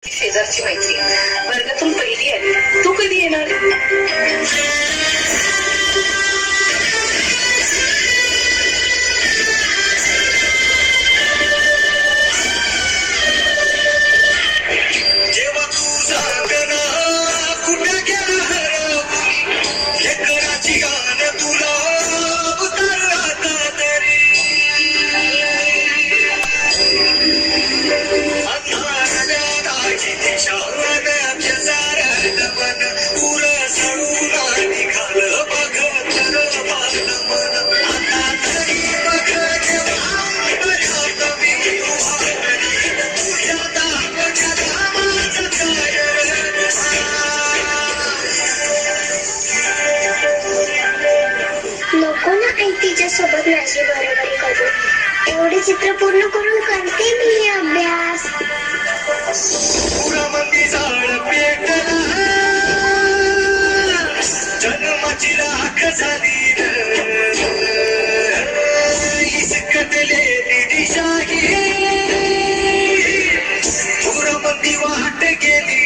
शेजारची मैत्री वर्गातून पहिली आली. तू कधी येणार? जेव्हा तू सांगना कुठे गेला हरवून लेकराची गाणं तुला उतर आता तरी अंधारल्या दाजी दिशा नद्याच्या साऱ्या मन उर सडून निघालं बघत बांधलं मन आता तरी बघ जेव्हा बघत मी उभारली तुझ्या दाबच्या धामाचं नको ना आई तिच्या सोबत माझी बरोबरी करू. एवढे चित्र पूर्ण करून करते मी अभ्यास. पुरामंदी झाड पेटला जन्माची राख झाली इसकटले दिशाही पुरामंदी वाट गेली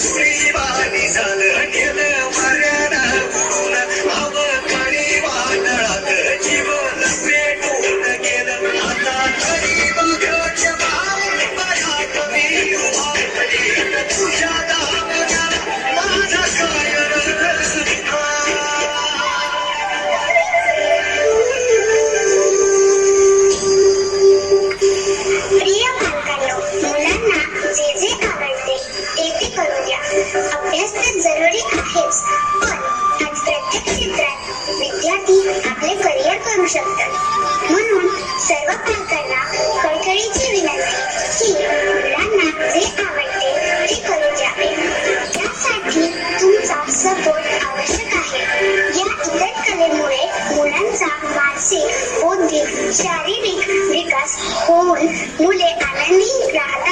धुळी बाणी झालं गेलं वाऱ्यानं उडून अवकाळी वादळात जीवन पेटून गेलं आता तरी बघ बऱ्या कमी उभारली तुझ्या दाबल्या माझा काय प्रिय पालकांनो, मुलांना जे जे आवडते ते करूया. अभ्यास तर जरुरी आहेच, पण आज प्रत्येक क्षेत्रात विद्यार्थी आपले करिअर करू शकतात. म्हणून सर्व पालकांना कळकळीची विनंती की मुलांना जे आवडते ते करू द्यावे. त्यासाठी तुमचा सपोर्ट आवश्यक आहे. या इतर कलेमुळे मुलांचा मानसिक, बौद्धिक, शारीरिक विकास होऊन मुले आनंदी राहतात.